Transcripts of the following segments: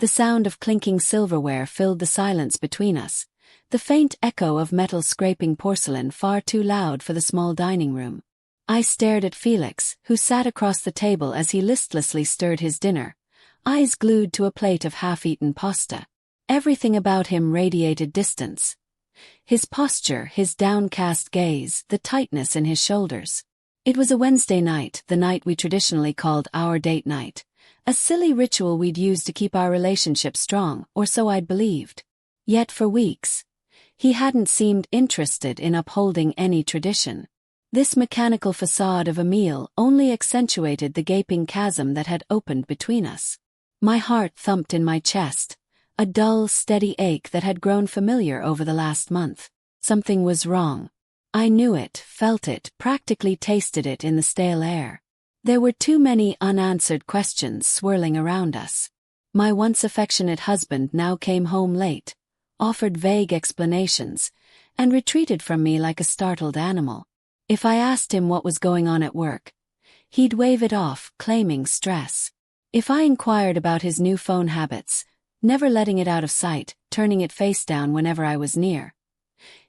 The sound of clinking silverware filled the silence between us, the faint echo of metal scraping porcelain far too loud for the small dining room. I stared at Felix, who sat across the table as he listlessly stirred his dinner, eyes glued to a plate of half-eaten pasta. Everything about him radiated distance. His posture, his downcast gaze, the tightness in his shoulders. It was a Wednesday night, the night we traditionally called our date night, a silly ritual we'd used to keep our relationship strong, or so I'd believed. Yet for weeks, he hadn't seemed interested in upholding any tradition. This mechanical facade of a meal only accentuated the gaping chasm that had opened between us. My heart thumped in my chest, a dull, steady ache that had grown familiar over the last month. Something was wrong. I knew it, felt it, practically tasted it in the stale air. There were too many unanswered questions swirling around us. My once affectionate husband now came home late, offered vague explanations, and retreated from me like a startled animal. If I asked him what was going on at work, he'd wave it off, claiming stress. If I inquired about his new phone habits, never letting it out of sight, turning it face down whenever I was near,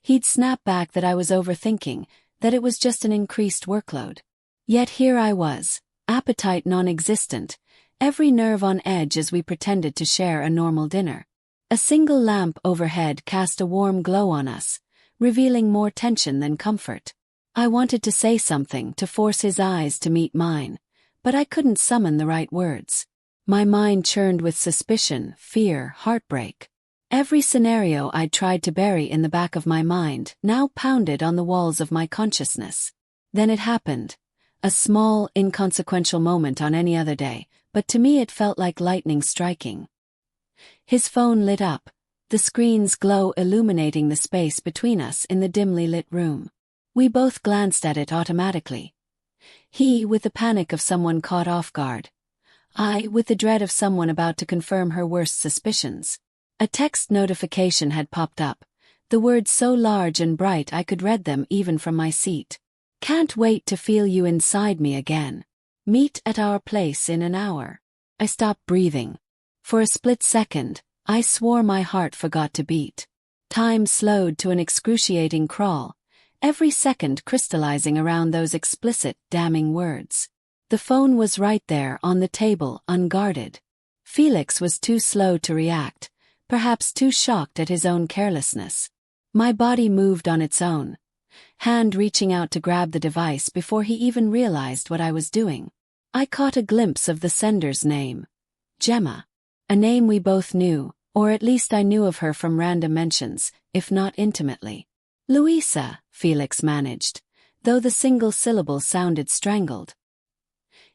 he'd snap back that I was overthinking, that it was just an increased workload. Yet here I was, appetite non-existent, every nerve on edge as we pretended to share a normal dinner. A single lamp overhead cast a warm glow on us, revealing more tension than comfort. I wanted to say something, to force his eyes to meet mine, but I couldn't summon the right words. My mind churned with suspicion, fear, heartbreak. Every scenario I'd tried to bury in the back of my mind now pounded on the walls of my consciousness. Then it happened. A small, inconsequential moment on any other day, but to me it felt like lightning striking. His phone lit up, the screen's glow illuminating the space between us in the dimly lit room. We both glanced at it automatically. He with the panic of someone caught off guard. I with the dread of someone about to confirm her worst suspicions. A text notification had popped up, the words so large and bright I could read them even from my seat. Can't wait to feel you inside me again. Meet at our place in an hour. I stopped breathing. For a split second, I swore my heart forgot to beat. Time slowed to an excruciating crawl, every second crystallizing around those explicit, damning words. The phone was right there on the table, unguarded. Felix was too slow to react, perhaps too shocked at his own carelessness. My body moved on its own, hand reaching out to grab the device before he even realized what I was doing. I caught a glimpse of the sender's name. Gemma. A name we both knew, or at least I knew of her from random mentions, if not intimately. Louisa, Felix managed, though the single syllable sounded strangled.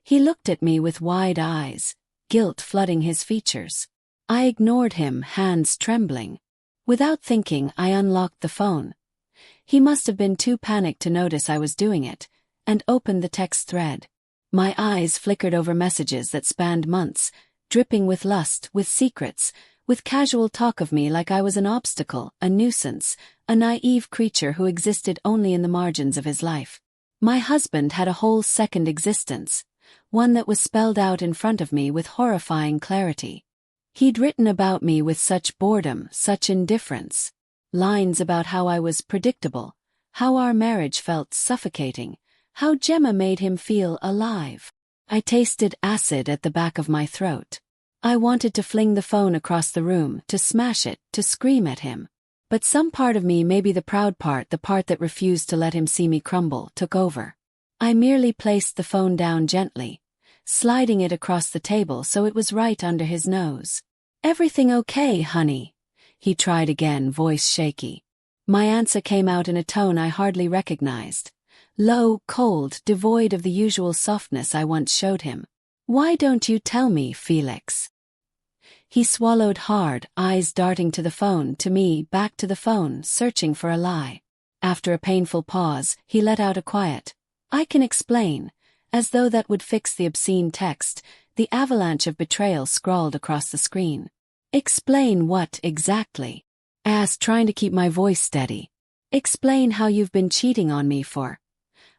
He looked at me with wide eyes, guilt flooding his features. I ignored him, hands trembling. Without thinking, I unlocked the phone. He must have been too panicked to notice I was doing it, and opened the text thread. My eyes flickered over messages that spanned months, dripping with lust, with secrets, with casual talk of me like I was an obstacle, a nuisance, a naive creature who existed only in the margins of his life. My husband had a whole second existence, one that was spelled out in front of me with horrifying clarity. He'd written about me with such boredom, such indifference. Lines about how I was predictable, how our marriage felt suffocating, how Gemma made him feel alive. I tasted acid at the back of my throat. I wanted to fling the phone across the room, to smash it, to scream at him. But some part of me, maybe the proud part, the part that refused to let him see me crumble, took over. I merely placed the phone down gently, sliding it across the table so it was right under his nose. "Everything okay, honey?" He tried again, voice shaky. My answer came out in a tone I hardly recognized. Low, cold, devoid of the usual softness I once showed him. "Why don't you tell me, Felix?" He swallowed hard, eyes darting to the phone, to me, back to the phone, searching for a lie. After a painful pause, he let out a quiet, "I can explain," as though that would fix the obscene text, the avalanche of betrayal scrawled across the screen. "Explain what, exactly?" I asked, trying to keep my voice steady. "Explain how you've been cheating on me for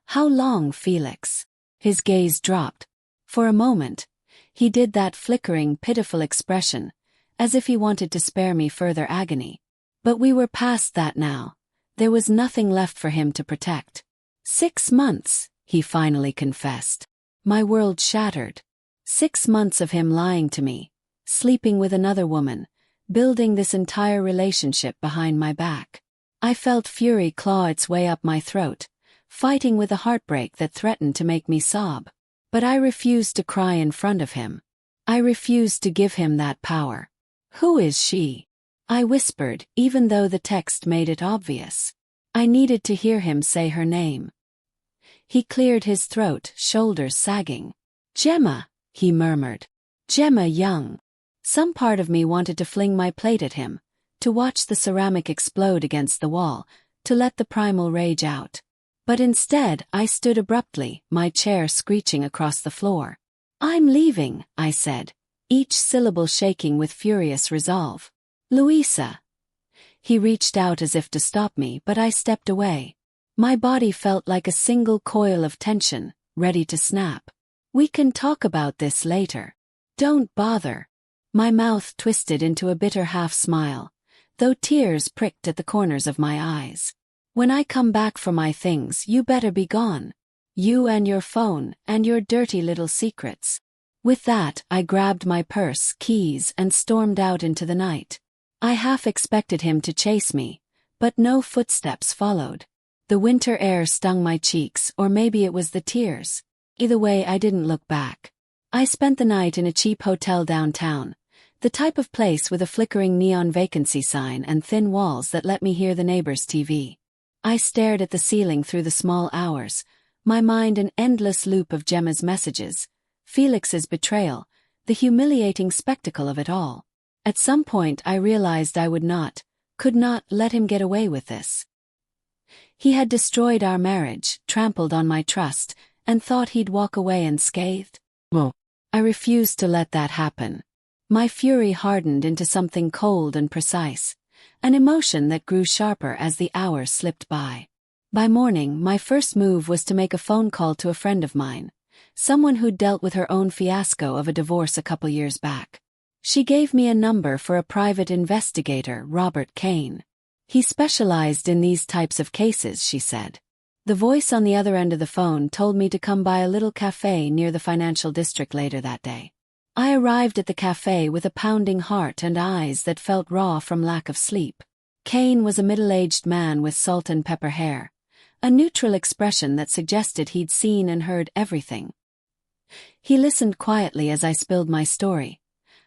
how long, Felix?" His gaze dropped. For a moment, he did that flickering, pitiful expression, as if he wanted to spare me further agony. But we were past that now. There was nothing left for him to protect. 6 months, he finally confessed. My world shattered. 6 months of him lying to me, sleeping with another woman, building this entire relationship behind my back. I felt fury claw its way up my throat, fighting with a heartbreak that threatened to make me sob. But I refused to cry in front of him. I refused to give him that power. Who is she? I whispered, even though the text made it obvious. I needed to hear him say her name. He cleared his throat, shoulders sagging. Gemma, he murmured. Gemma Young. Some part of me wanted to fling my plate at him, to watch the ceramic explode against the wall, to let the primal rage out. But instead, I stood abruptly, my chair screeching across the floor. I'm leaving, I said, each syllable shaking with furious resolve. Louisa. He reached out as if to stop me, but I stepped away. My body felt like a single coil of tension, ready to snap. We can talk about this later. Don't bother. My mouth twisted into a bitter half-smile, though tears pricked at the corners of my eyes. When I come back for my things, you better be gone. You and your phone, and your dirty little secrets. With that, I grabbed my purse, keys, and stormed out into the night. I half expected him to chase me, but no footsteps followed. The winter air stung my cheeks, or maybe it was the tears. Either way, I didn't look back. I spent the night in a cheap hotel downtown, the type of place with a flickering neon vacancy sign and thin walls that let me hear the neighbor's TV. I stared at the ceiling through the small hours, my mind an endless loop of Gemma's messages, Felix's betrayal, the humiliating spectacle of it all. At some point I realized I could not let him get away with this. He had destroyed our marriage, trampled on my trust, and thought he'd walk away unscathed. Well, I refused to let that happen. My fury hardened into something cold and precise, an emotion that grew sharper as the hours slipped by. By morning, my first move was to make a phone call to a friend of mine, someone who'd dealt with her own fiasco of a divorce a couple years back. She gave me a number for a private investigator, Robert Kane. He specialized in these types of cases, she said. The voice on the other end of the phone told me to come by a little cafe near the financial district later that day. I arrived at the cafe with a pounding heart and eyes that felt raw from lack of sleep. Kane was a middle-aged man with salt and pepper hair, a neutral expression that suggested he'd seen and heard everything. He listened quietly as I spilled my story.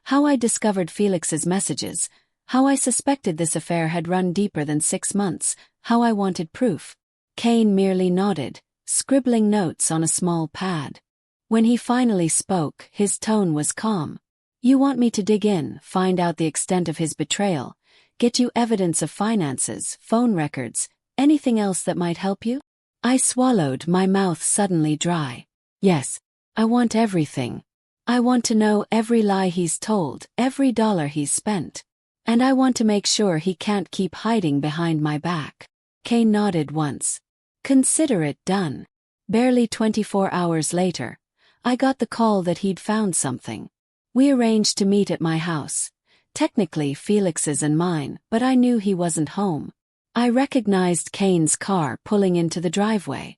How I discovered Felix's messages, how I suspected this affair had run deeper than 6 months, how I wanted proof. Kane merely nodded, scribbling notes on a small pad. When he finally spoke, his tone was calm. You want me to dig in, find out the extent of his betrayal, get you evidence of finances, phone records, anything else that might help you? I swallowed, my mouth suddenly dry. Yes, I want everything. I want to know every lie he's told, every dollar he's spent. And I want to make sure he can't keep hiding behind my back. Kane nodded once. Consider it done. Barely 24 hours later, I got the call that he'd found something. We arranged to meet at my house. Technically Felix's and mine, but I knew he wasn't home. I recognized Kane's car pulling into the driveway.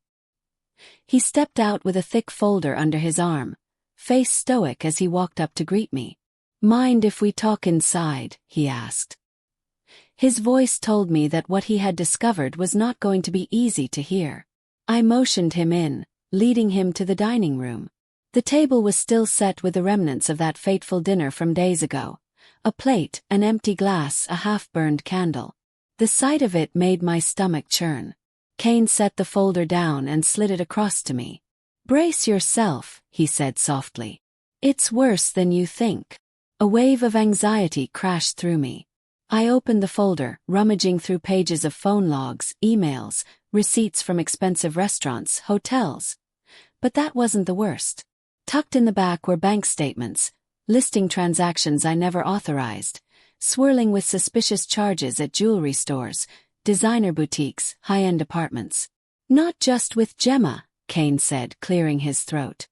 He stepped out with a thick folder under his arm, face stoic as he walked up to greet me. Mind if we talk inside? He asked. His voice told me that what he had discovered was not going to be easy to hear. I motioned him in, leading him to the dining room. The table was still set with the remnants of that fateful dinner from days ago. A plate, an empty glass, a half-burned candle. The sight of it made my stomach churn. Kane set the folder down and slid it across to me. Brace yourself, he said softly. It's worse than you think. A wave of anxiety crashed through me. I opened the folder, rummaging through pages of phone logs, emails, receipts from expensive restaurants, hotels. But that wasn't the worst. Tucked in the back were bank statements, listing transactions I never authorized, swirling with suspicious charges at jewelry stores, designer boutiques, high-end apartments. Not just with Gemma, Kane said, clearing his throat.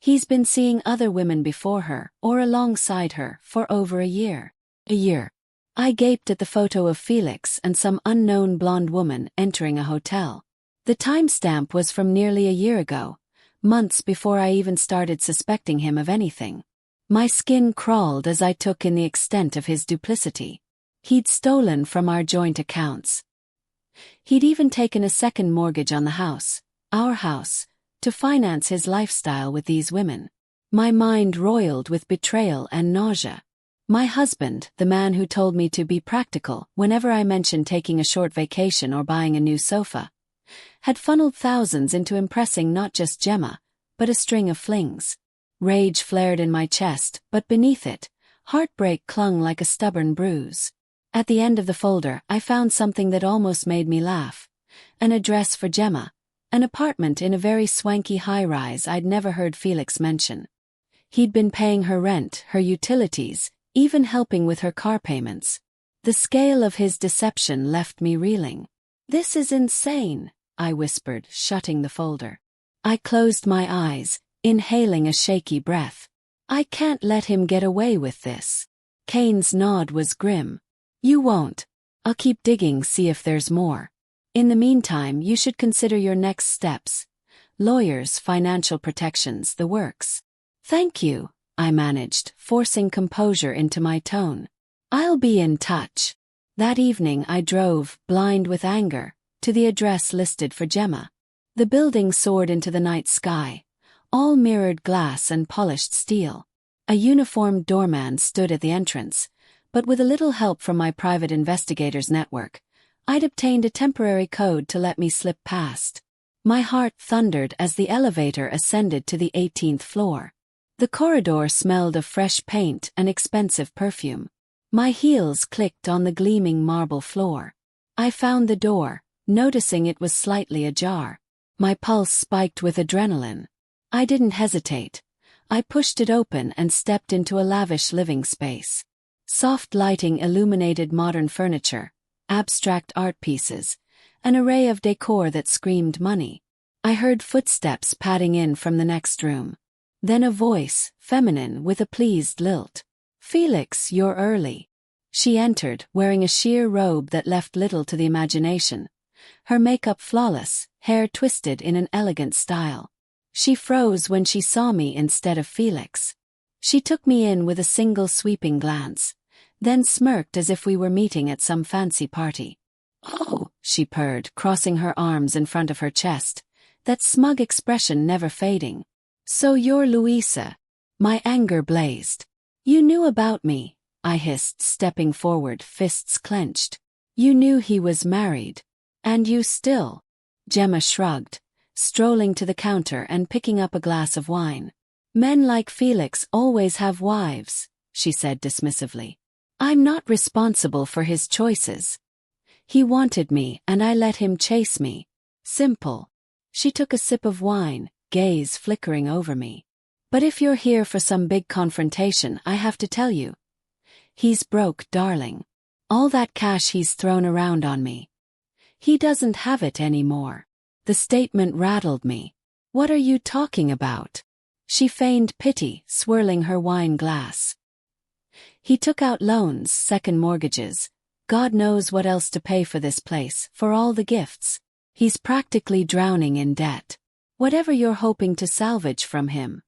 He's been seeing other women before her, or alongside her, for over a year. A year. I gaped at the photo of Felix and some unknown blonde woman entering a hotel. The timestamp was from nearly a year ago, months before I even started suspecting him of anything. My skin crawled as I took in the extent of his duplicity. He'd stolen from our joint accounts. He'd even taken a second mortgage on the house, our house, to finance his lifestyle with these women. My mind roiled with betrayal and nausea. My husband, the man who told me to be practical whenever I mentioned taking a short vacation or buying a new sofa, had funneled thousands into impressing not just Gemma, but a string of flings. Rage flared in my chest, but beneath it, heartbreak clung like a stubborn bruise. At the end of the folder, I found something that almost made me laugh. An address for Gemma. An apartment in a very swanky high-rise I'd never heard Felix mention. He'd been paying her rent, her utilities, even helping with her car payments. The scale of his deception left me reeling. "This is insane," I whispered, shutting the folder. I closed my eyes, inhaling a shaky breath. "I can't let him get away with this." Kane's nod was grim. "You won't. I'll keep digging, see if there's more. In the meantime, you should consider your next steps. Lawyers, financial protections, the works." "Thank you," I managed, forcing composure into my tone. "I'll be in touch." That evening I drove, blind with anger, to the address listed for Gemma. The building soared into the night sky, all mirrored glass and polished steel. A uniformed doorman stood at the entrance, but with a little help from my private investigators network, I'd obtained a temporary code to let me slip past. My heart thundered as the elevator ascended to the 18th floor. The corridor smelled of fresh paint and expensive perfume. My heels clicked on the gleaming marble floor. I found the door, noticing it was slightly ajar. My pulse spiked with adrenaline. I didn't hesitate. I pushed it open and stepped into a lavish living space. Soft lighting illuminated modern furniture, abstract art pieces, an array of decor that screamed money. I heard footsteps padding in from the next room. Then a voice, feminine with a pleased lilt. "Felix, you're early." She entered, wearing a sheer robe that left little to the imagination. Her makeup flawless, hair twisted in an elegant style. She froze when she saw me instead of Felix. She took me in with a single sweeping glance, then smirked as if we were meeting at some fancy party. "Oh," she purred, crossing her arms in front of her chest, that smug expression never fading. "So you're Louisa." My anger blazed. "You knew about me," I hissed, stepping forward, fists clenched. "You knew he was married. And you still—" Gemma shrugged, strolling to the counter and picking up a glass of wine. "Men like Felix always have wives," she said dismissively. "I'm not responsible for his choices. He wanted me and I let him chase me. Simple." She took a sip of wine, gaze flickering over me. "But if you're here for some big confrontation, I have to tell you. He's broke, darling. All that cash he's thrown around on me. He doesn't have it anymore." The statement rattled me. "What are you talking about?" She feigned pity, swirling her wine glass. "He took out loans, second mortgages. God knows what else to pay for this place, for all the gifts. He's practically drowning in debt. Whatever you're hoping to salvage from him,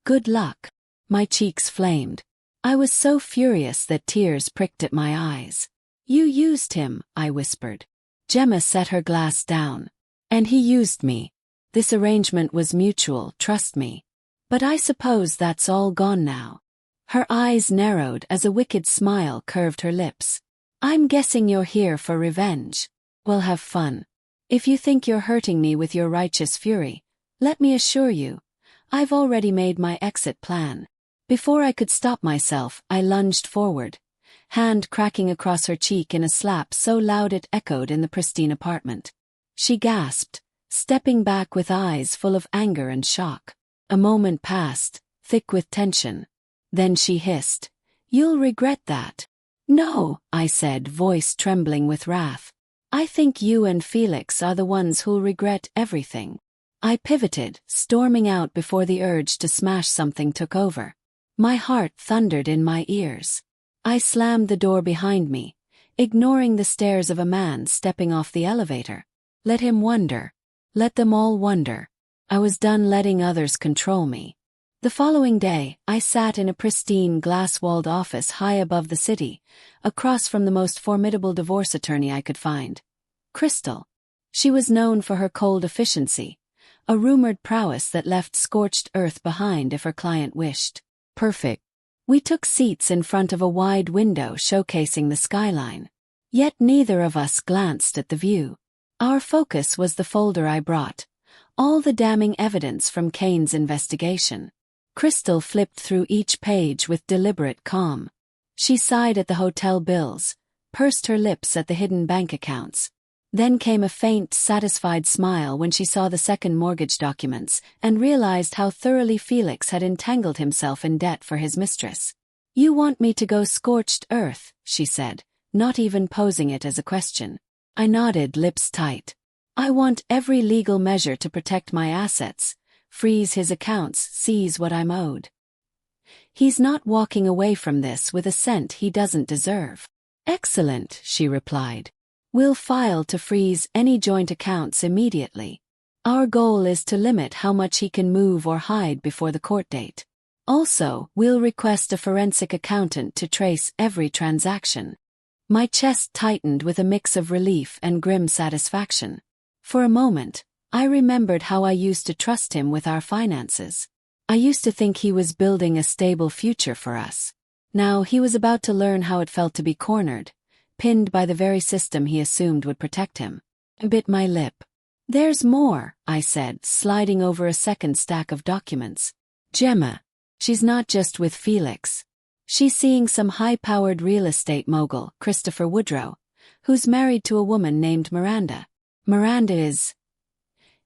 good luck." My cheeks flamed. I was so furious that tears pricked at my eyes. "You used him," I whispered. Gemma set her glass down. "And he used me. This arrangement was mutual, trust me. But I suppose that's all gone now." Her eyes narrowed as a wicked smile curved her lips. "I'm guessing you're here for revenge. Well, have fun. If you think you're hurting me with your righteous fury, let me assure you, I've already made my exit plan." Before I could stop myself, I lunged forward, hand cracking across her cheek in a slap so loud it echoed in the pristine apartment. She gasped, stepping back with eyes full of anger and shock. A moment passed, thick with tension. Then she hissed, "You'll regret that." "No," I said, voice trembling with wrath. "I think you and Felix are the ones who'll regret everything." I pivoted, storming out before the urge to smash something took over. My heart thundered in my ears. I slammed the door behind me, ignoring the stares of a man stepping off the elevator. Let him wonder. Let them all wonder. I was done letting others control me. The following day, I sat in a pristine glass-walled office high above the city, across from the most formidable divorce attorney I could find. Crystal. She was known for her cold efficiency, a rumored prowess that left scorched earth behind if her client wished. Perfect. We took seats in front of a wide window showcasing the skyline. Yet neither of us glanced at the view. Our focus was the folder I brought, all the damning evidence from Kane's investigation. Crystal flipped through each page with deliberate calm. She sighed at the hotel bills, pursed her lips at the hidden bank accounts. Then came a faint, satisfied smile when she saw the second mortgage documents and realized how thoroughly Felix had entangled himself in debt for his mistress. "You want me to go scorched earth," she said, not even posing it as a question. I nodded, lips tight. "I want every legal measure to protect my assets, freeze his accounts, seize what I'm owed. He's not walking away from this with a cent he doesn't deserve." "Excellent," she replied. "We'll file to freeze any joint accounts immediately. Our goal is to limit how much he can move or hide before the court date. Also, we'll request a forensic accountant to trace every transaction." My chest tightened with a mix of relief and grim satisfaction. For a moment, I remembered how I used to trust him with our finances. I used to think he was building a stable future for us. Now he was about to learn how it felt to be cornered, pinned by the very system he assumed would protect him. I bit my lip. "There's more," I said, sliding over a second stack of documents. "Gemma. She's not just with Felix. She's seeing some high-powered real estate mogul, Christopher Woodrow, who's married to a woman named Miranda. Miranda is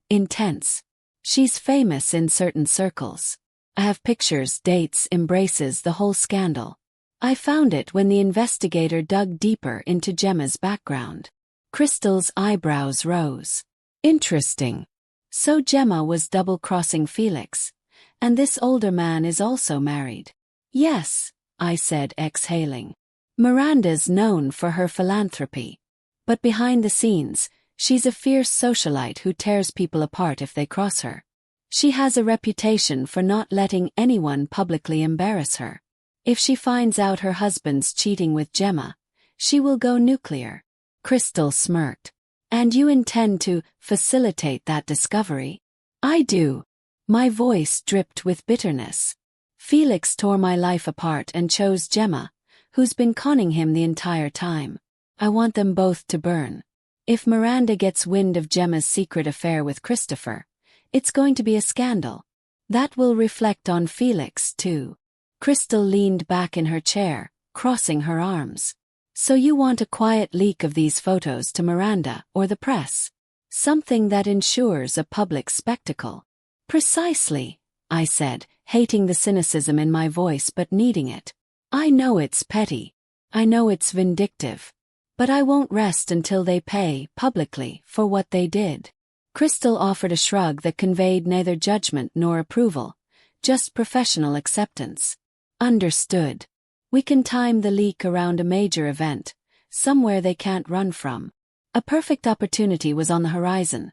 intense. She's famous in certain circles. I have pictures, dates, embraces, the whole scandal. I found it when the investigator dug deeper into Gemma's background." Crystal's eyebrows rose. "Interesting. So Gemma was double-crossing Felix, and this older man is also married." "Yes," I said, exhaling. "Miranda's known for her philanthropy. But behind the scenes, she's a fierce socialite who tears people apart if they cross her. She has a reputation for not letting anyone publicly embarrass her. If she finds out her husband's cheating with Gemma, she will go nuclear." Crystal smirked. "And you intend to facilitate that discovery?" "I do." My voice dripped with bitterness. "Felix tore my life apart and chose Gemma, who's been conning him the entire time. I want them both to burn. If Miranda gets wind of Gemma's secret affair with Christopher, it's going to be a scandal. That will reflect on Felix, too." Crystal leaned back in her chair, crossing her arms. "So you want a quiet leak of these photos to Miranda or the press? Something that ensures a public spectacle?" "Precisely," I said, hating the cynicism in my voice but needing it. "I know it's petty. I know it's vindictive. But I won't rest until they pay, publicly, for what they did." Crystal offered a shrug that conveyed neither judgment nor approval, just professional acceptance. "Understood. We can time the leak around a major event, somewhere they can't run from." A perfect opportunity was on the horizon: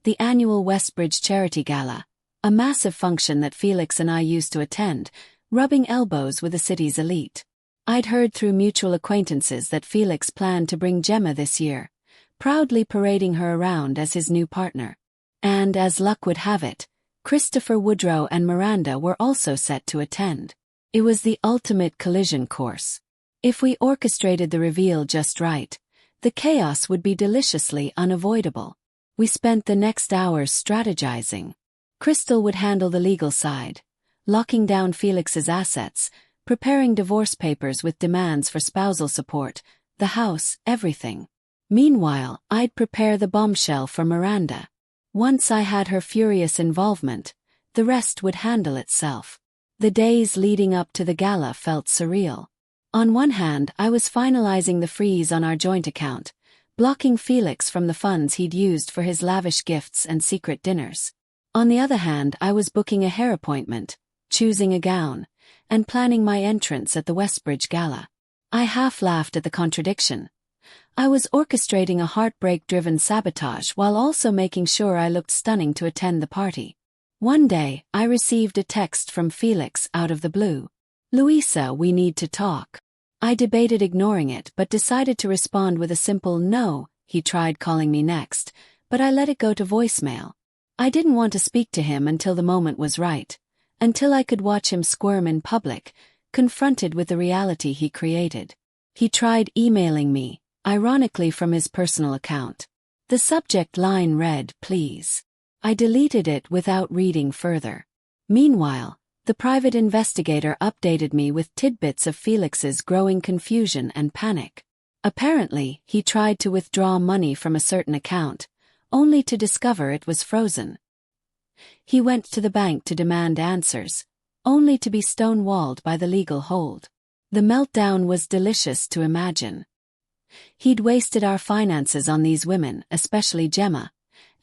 the annual Westbridge Charity Gala, a massive function that Felix and I used to attend, rubbing elbows with the city's elite. I'd heard through mutual acquaintances that Felix planned to bring Gemma this year, proudly parading her around as his new partner. And as luck would have it, Christopher Woodrow and Miranda were also set to attend. It was the ultimate collision course. If we orchestrated the reveal just right, the chaos would be deliciously unavoidable. We spent the next hours strategizing. Crystal would handle the legal side, locking down Felix's assets, preparing divorce papers with demands for spousal support, the house, everything. Meanwhile, I'd prepare the bombshell for Miranda. Once I had her furious involvement, the rest would handle itself. The days leading up to the gala felt surreal. On one hand, I was finalizing the freeze on our joint account, blocking Felix from the funds he'd used for his lavish gifts and secret dinners. On the other hand, I was booking a hair appointment, choosing a gown, and planning my entrance at the Westbridge Gala. I half laughed at the contradiction. I was orchestrating a heartbreak-driven sabotage while also making sure I looked stunning to attend the party. One day, I received a text from Felix out of the blue. "Louisa, we need to talk." I debated ignoring it but decided to respond with a simple no. He tried calling me next, but I let it go to voicemail. I didn't want to speak to him until the moment was right, until I could watch him squirm in public, confronted with the reality he created. He tried emailing me, ironically from his personal account. The subject line read, "Please." I deleted it without reading further. Meanwhile, the private investigator updated me with tidbits of Felix's growing confusion and panic. Apparently, he tried to withdraw money from a certain account, only to discover it was frozen. He went to the bank to demand answers, only to be stonewalled by the legal hold. The meltdown was delicious to imagine. He'd wasted our finances on these women, especially Gemma,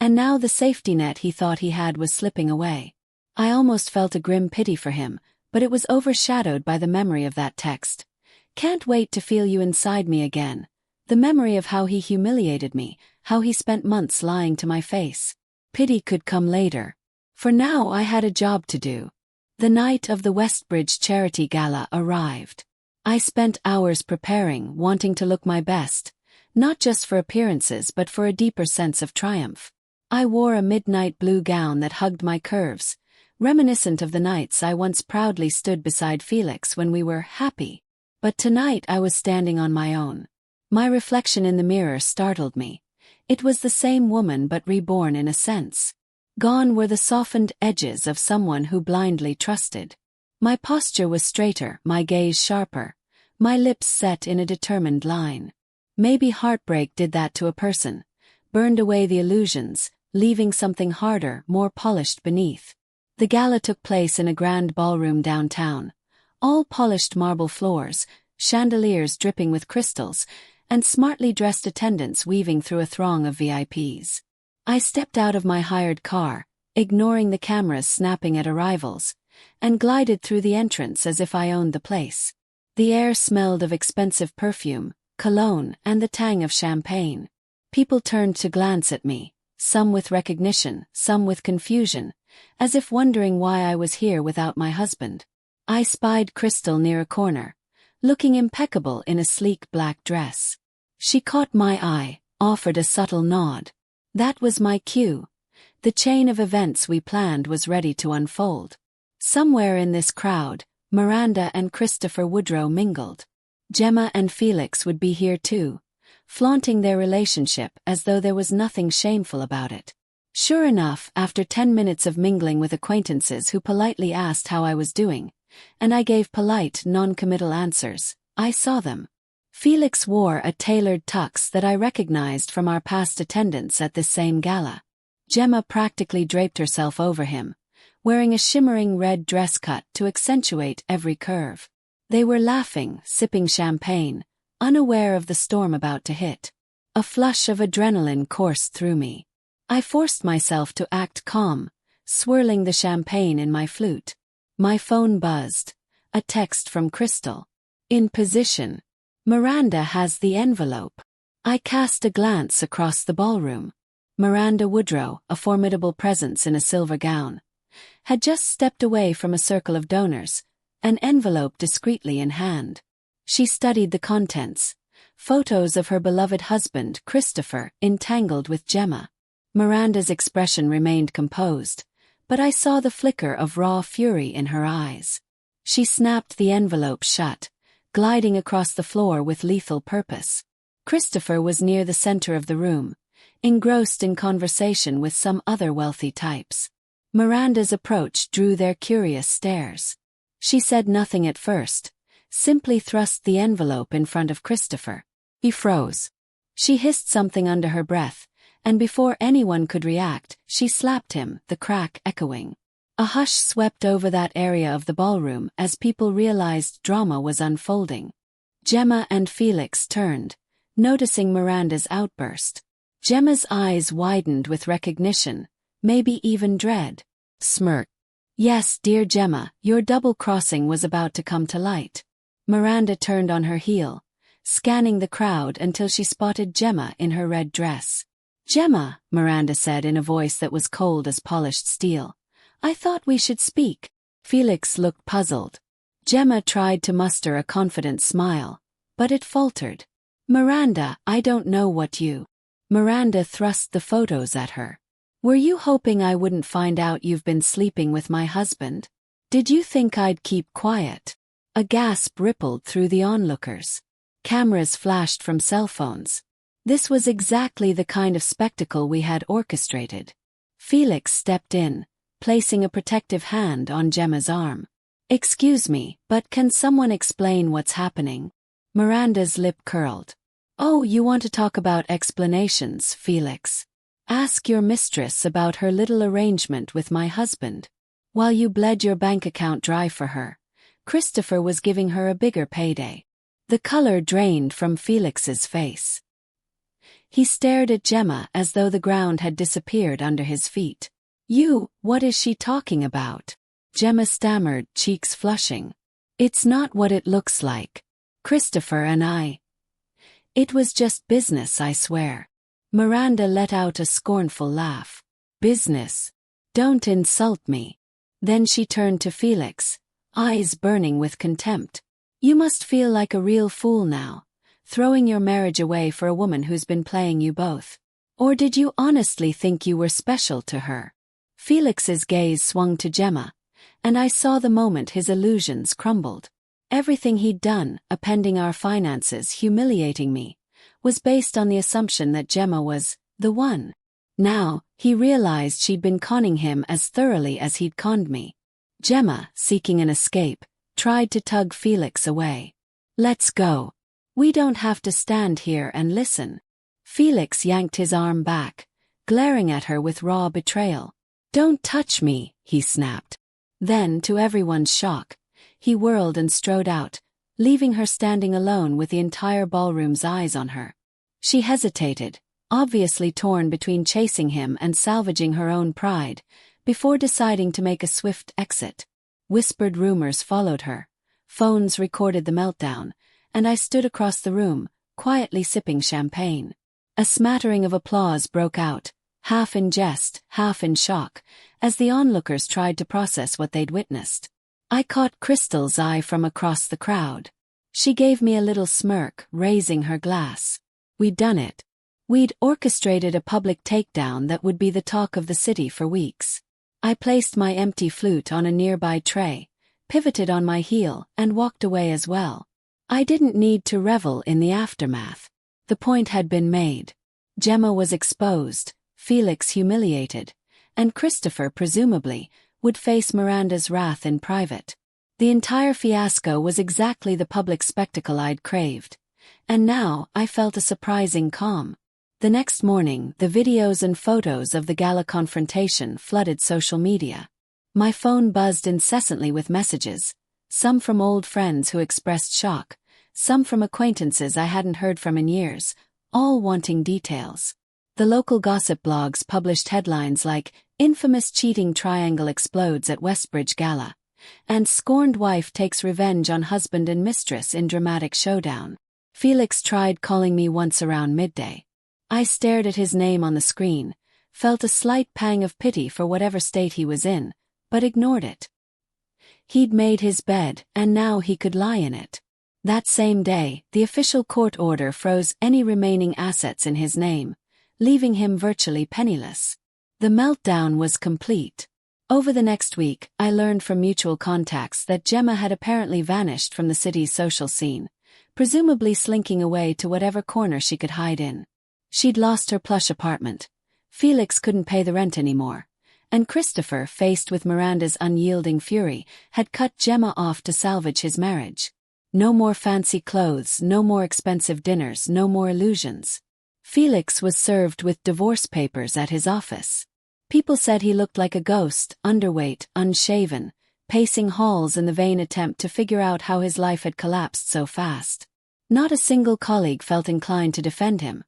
and now the safety net he thought he had was slipping away. I almost felt a grim pity for him, but it was overshadowed by the memory of that text. "Can't wait to feel you inside me again." The memory of how he humiliated me, how he spent months lying to my face. Pity could come later. For now I had a job to do. The night of the Westbridge Charity Gala arrived. I spent hours preparing, wanting to look my best, not just for appearances but for a deeper sense of triumph. I wore a midnight blue gown that hugged my curves, reminiscent of the nights I once proudly stood beside Felix when we were happy. But tonight I was standing on my own. My reflection in the mirror startled me. It was the same woman but reborn in a sense. Gone were the softened edges of someone who blindly trusted. My posture was straighter, my gaze sharper, my lips set in a determined line. Maybe heartbreak did that to a person, burned away the illusions, leaving something harder, more polished beneath. The gala took place in a grand ballroom downtown. All polished marble floors, chandeliers dripping with crystals, and smartly dressed attendants weaving through a throng of VIPs. I stepped out of my hired car, ignoring the cameras snapping at arrivals, and glided through the entrance as if I owned the place. The air smelled of expensive perfume, cologne, and the tang of champagne. People turned to glance at me, some with recognition, some with confusion, as if wondering why I was here without my husband. I spied Crystal near a corner, looking impeccable in a sleek black dress. She caught my eye, offered a subtle nod. That was my cue. The chain of events we planned was ready to unfold. Somewhere in this crowd, Miranda and Christopher Woodrow mingled. Gemma and Felix would be here too, flaunting their relationship as though there was nothing shameful about it. Sure enough, after 10 minutes of mingling with acquaintances who politely asked how I was doing, and I gave polite, non-committal answers, I saw them. Felix wore a tailored tux that I recognized from our past attendance at this same gala. Gemma practically draped herself over him, wearing a shimmering red dress cut to accentuate every curve. They were laughing, sipping champagne, unaware of the storm about to hit. A flush of adrenaline coursed through me. I forced myself to act calm, swirling the champagne in my flute. My phone buzzed. A text from Crystal. "In position. Miranda has the envelope." I cast a glance across the ballroom. Miranda Woodrow, a formidable presence in a silver gown, had just stepped away from a circle of donors, an envelope discreetly in hand. She studied the contents. Photos of her beloved husband, Christopher, entangled with Gemma. Miranda's expression remained composed, but I saw the flicker of raw fury in her eyes. She snapped the envelope shut, gliding across the floor with lethal purpose. Christopher was near the center of the room, engrossed in conversation with some other wealthy types. Miranda's approach drew their curious stares. She said nothing at first, simply thrust the envelope in front of Christopher. He froze. She hissed something under her breath, and before anyone could react, she slapped him, the crack echoing. A hush swept over that area of the ballroom as people realized drama was unfolding. Gemma and Felix turned, noticing Miranda's outburst. Gemma's eyes widened with recognition, maybe even dread. Smirk. Yes, dear Gemma, your double-crossing was about to come to light. Miranda turned on her heel, scanning the crowd until she spotted Gemma in her red dress. Gemma, Miranda said in a voice that was cold as polished steel. I thought we should speak. Felix looked puzzled. Gemma tried to muster a confident smile, but it faltered. Miranda, I don't know what you... Miranda thrust the photos at her. Were you hoping I wouldn't find out you've been sleeping with my husband? Did you think I'd keep quiet? A gasp rippled through the onlookers. Cameras flashed from cell phones. This was exactly the kind of spectacle we had orchestrated. Felix stepped in, placing a protective hand on Gemma's arm. Excuse me, but can someone explain what's happening? Miranda's lip curled. Oh, you want to talk about explanations, Felix? Ask your mistress about her little arrangement with my husband. While you bled your bank account dry for her, Christopher was giving her a bigger payday. The color drained from Felix's face. He stared at Gemma as though the ground had disappeared under his feet. What is she talking about? Gemma stammered, cheeks flushing. It's not what it looks like. Christopher and I. It was just business, I swear. Miranda let out a scornful laugh. Business? Don't insult me. Then she turned to Felix, eyes burning with contempt. You must feel like a real fool now, throwing your marriage away for a woman who's been playing you both. Or did you honestly think you were special to her? Felix's gaze swung to Gemma, and I saw the moment his illusions crumbled. Everything he'd done, appending our finances, humiliating me, was based on the assumption that Gemma was the one. Now, he realized she'd been conning him as thoroughly as he'd conned me. Gemma, seeking an escape, tried to tug Felix away. Let's go. We don't have to stand here and listen. Felix yanked his arm back, glaring at her with raw betrayal. Don't touch me, he snapped. Then, to everyone's shock, he whirled and strode out, leaving her standing alone with the entire ballroom's eyes on her. She hesitated, obviously torn between chasing him and salvaging her own pride, before deciding to make a swift exit. Whispered rumors followed her. Phones recorded the meltdown, and I stood across the room, quietly sipping champagne. A smattering of applause broke out, half in jest, half in shock, as the onlookers tried to process what they'd witnessed. I caught Crystal's eye from across the crowd. She gave me a little smirk, raising her glass. We'd done it. We'd orchestrated a public takedown that would be the talk of the city for weeks. I placed my empty flute on a nearby tray, pivoted on my heel, and walked away as well. I didn't need to revel in the aftermath. The point had been made. Gemma was exposed, Felix humiliated, and Christopher, presumably, would face Miranda's wrath in private. The entire fiasco was exactly the public spectacle I'd craved. And now, I felt a surprising calm. The next morning, the videos and photos of the gala confrontation flooded social media. My phone buzzed incessantly with messages, some from old friends who expressed shock, some from acquaintances I hadn't heard from in years, all wanting details. The local gossip blogs published headlines like, "Infamous cheating triangle explodes at Westbridge Gala," and "Scorned wife takes revenge on husband and mistress in dramatic showdown." Felix tried calling me once around midday. I stared at his name on the screen, felt a slight pang of pity for whatever state he was in, but ignored it. He'd made his bed, and now he could lie in it. That same day, the official court order froze any remaining assets in his name, leaving him virtually penniless. The meltdown was complete. Over the next week, I learned from mutual contacts that Gemma had apparently vanished from the city's social scene, presumably slinking away to whatever corner she could hide in. She'd lost her plush apartment. Felix couldn't pay the rent anymore. And Christopher, faced with Miranda's unyielding fury, had cut Gemma off to salvage his marriage. No more fancy clothes, no more expensive dinners, no more illusions. Felix was served with divorce papers at his office. People said he looked like a ghost, underweight, unshaven, pacing halls in the vain attempt to figure out how his life had collapsed so fast. Not a single colleague felt inclined to defend him,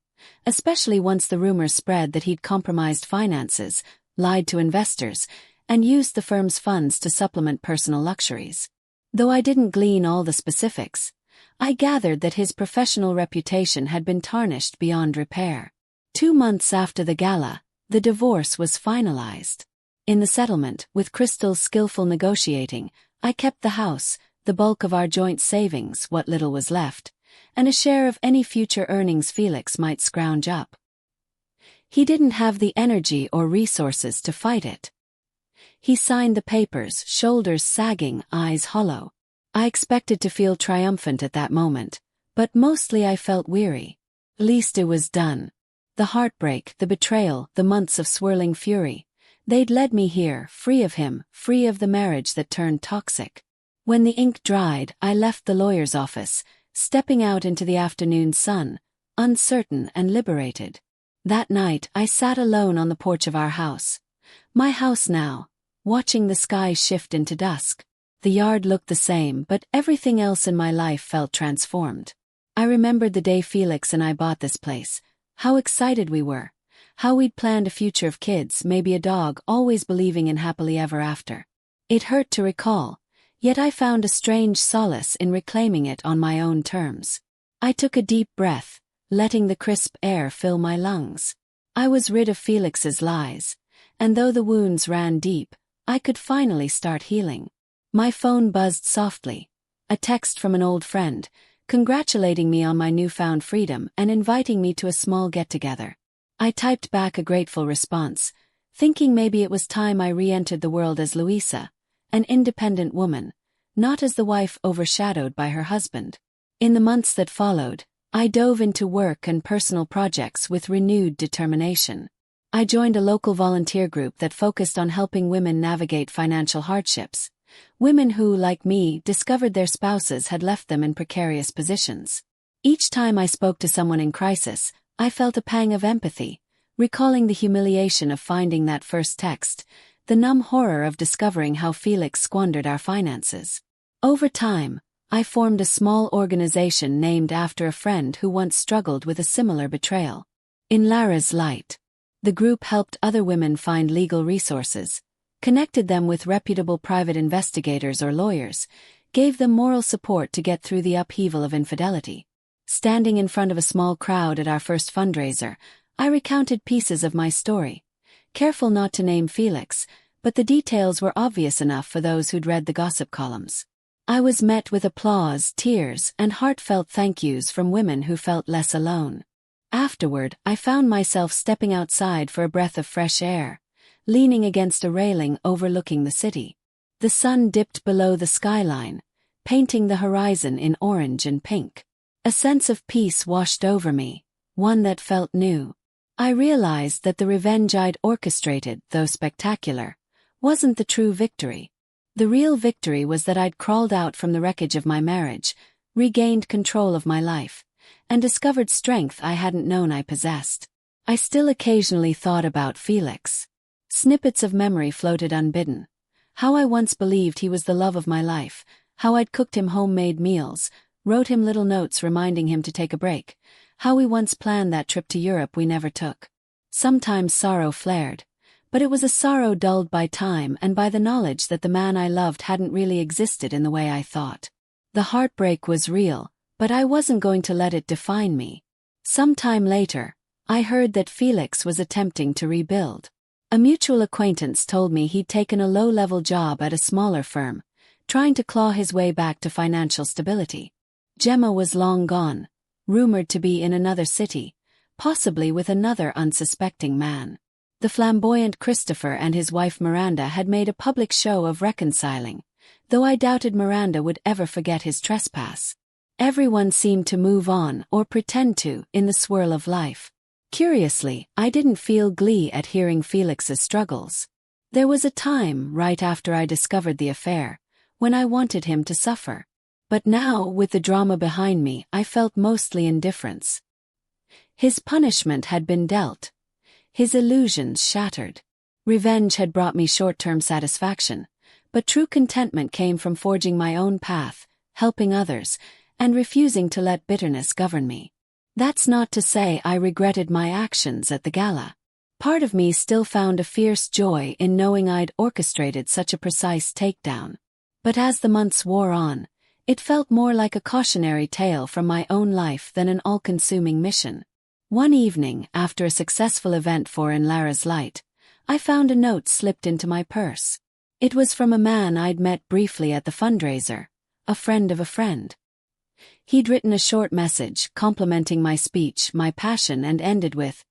especially once the rumors spread that he'd compromised finances, lied to investors, and used the firm's funds to supplement personal luxuries. Though I didn't glean all the specifics, I gathered that his professional reputation had been tarnished beyond repair. 2 months after the gala, the divorce was finalized. In the settlement, with Crystal's skillful negotiating, I kept the house, the bulk of our joint savings, what little was left, and a share of any future earnings Felix might scrounge up. He didn't have the energy or resources to fight it. He signed the papers, shoulders sagging, eyes hollow. I expected to feel triumphant at that moment, but mostly I felt weary. At least it was done. The heartbreak, the betrayal, the months of swirling fury. They'd led me here, free of him, free of the marriage that turned toxic. When the ink dried, I left the lawyer's office, stepping out into the afternoon sun, uncertain and liberated. That night, I sat alone on the porch of our house. My house now, watching the sky shift into dusk. The yard looked the same, but everything else in my life felt transformed. I remembered the day Felix and I bought this place, how excited we were, how we'd planned a future of kids, maybe a dog, always believing in happily ever after. It hurt to recall, yet I found a strange solace in reclaiming it on my own terms. I took a deep breath, letting the crisp air fill my lungs. I was rid of Felix's lies, and though the wounds ran deep, I could finally start healing. My phone buzzed softly, a text from an old friend, congratulating me on my newfound freedom and inviting me to a small get-together. I typed back a grateful response, thinking maybe it was time I re-entered the world as Louisa, an independent woman, not as the wife overshadowed by her husband. In the months that followed, I dove into work and personal projects with renewed determination. I joined a local volunteer group that focused on helping women navigate financial hardships. Women who, like me, discovered their spouses had left them in precarious positions. Each time I spoke to someone in crisis, I felt a pang of empathy, recalling the humiliation of finding that first text, the numb horror of discovering how Felix squandered our finances. Over time, I formed a small organization named after a friend who once struggled with a similar betrayal. In Lara's light, the group helped other women find legal resources, connected them with reputable private investigators or lawyers, gave them moral support to get through the upheaval of infidelity. Standing in front of a small crowd at our first fundraiser, I recounted pieces of my story, careful not to name Felix, but the details were obvious enough for those who'd read the gossip columns. I was met with applause, tears, and heartfelt thank yous from women who felt less alone. Afterward, I found myself stepping outside for a breath of fresh air, leaning against a railing overlooking the city. The sun dipped below the skyline, painting the horizon in orange and pink. A sense of peace washed over me, one that felt new. I realized that the revenge I'd orchestrated, though spectacular, wasn't the true victory. The real victory was that I'd crawled out from the wreckage of my marriage, regained control of my life, and discovered strength I hadn't known I possessed. I still occasionally thought about Felix. Snippets of memory floated unbidden. How I once believed he was the love of my life, how I'd cooked him homemade meals, wrote him little notes reminding him to take a break, how we once planned that trip to Europe we never took. Sometimes sorrow flared, but it was a sorrow dulled by time and by the knowledge that the man I loved hadn't really existed in the way I thought. The heartbreak was real, but I wasn't going to let it define me. Sometime later, I heard that Felix was attempting to rebuild. A mutual acquaintance told me he'd taken a low-level job at a smaller firm, trying to claw his way back to financial stability. Gemma was long gone, rumored to be in another city, possibly with another unsuspecting man. The flamboyant Christopher and his wife Miranda had made a public show of reconciling, though I doubted Miranda would ever forget his trespass. Everyone seemed to move on or pretend to in the swirl of life. Curiously, I didn't feel glee at hearing Felix's struggles. There was a time, right after I discovered the affair, when I wanted him to suffer. But now, with the drama behind me, I felt mostly indifference. His punishment had been dealt. His illusions shattered. Revenge had brought me short-term satisfaction, but true contentment came from forging my own path, helping others, and refusing to let bitterness govern me. That's not to say I regretted my actions at the gala. Part of me still found a fierce joy in knowing I'd orchestrated such a precise takedown. But as the months wore on, it felt more like a cautionary tale from my own life than an all-consuming mission. One evening, after a successful event for In Lara's Light, I found a note slipped into my purse. It was from a man I'd met briefly at the fundraiser, a friend of a friend. He'd written a short message complimenting my speech, my passion, and ended with,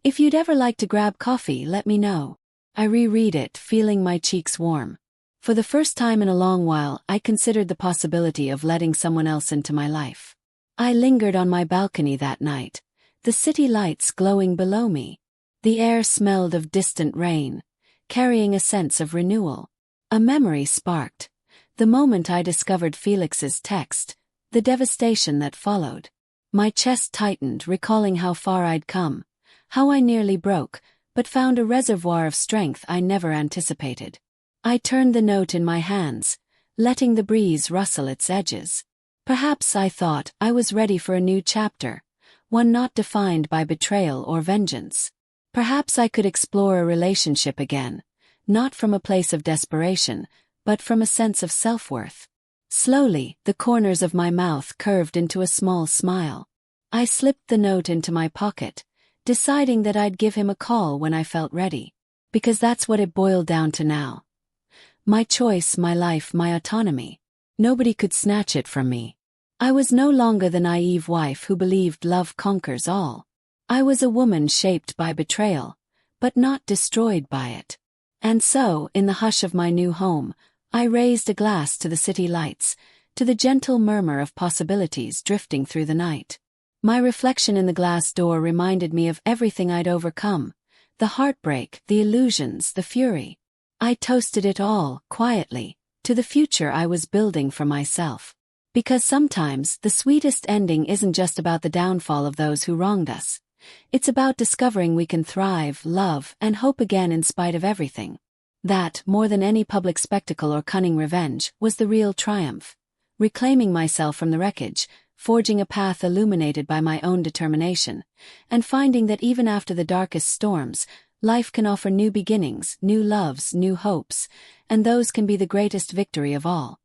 "If you'd ever like to grab coffee, let me know." I reread it, feeling my cheeks warm. For the first time in a long while, I considered the possibility of letting someone else into my life. I lingered on my balcony that night, the city lights glowing below me. The air smelled of distant rain, carrying a sense of renewal. A memory sparked. The moment I discovered Felix's text, the devastation that followed. My chest tightened, recalling how far I'd come, how I nearly broke, but found a reservoir of strength I never anticipated. I turned the note in my hands, letting the breeze rustle its edges. Perhaps, I thought, I was ready for a new chapter, one not defined by betrayal or vengeance. Perhaps I could explore a relationship again, not from a place of desperation, but from a sense of self-worth. Slowly, the corners of my mouth curved into a small smile. I slipped the note into my pocket, deciding that I'd give him a call when I felt ready. Because that's what it boiled down to now. My choice, my life, my autonomy. Nobody could snatch it from me. I was no longer the naive wife who believed love conquers all. I was a woman shaped by betrayal, but not destroyed by it. And so, in the hush of my new home, I raised a glass to the city lights, to the gentle murmur of possibilities drifting through the night. My reflection in the glass door reminded me of everything I'd overcome, the heartbreak, the illusions, the fury. I toasted it all, quietly, to the future I was building for myself. Because sometimes the sweetest ending isn't just about the downfall of those who wronged us. It's about discovering we can thrive, love, and hope again in spite of everything. That, more than any public spectacle or cunning revenge, was the real triumph. Reclaiming myself from the wreckage, forging a path illuminated by my own determination, and finding that even after the darkest storms, life can offer new beginnings, new loves, new hopes, and those can be the greatest victory of all.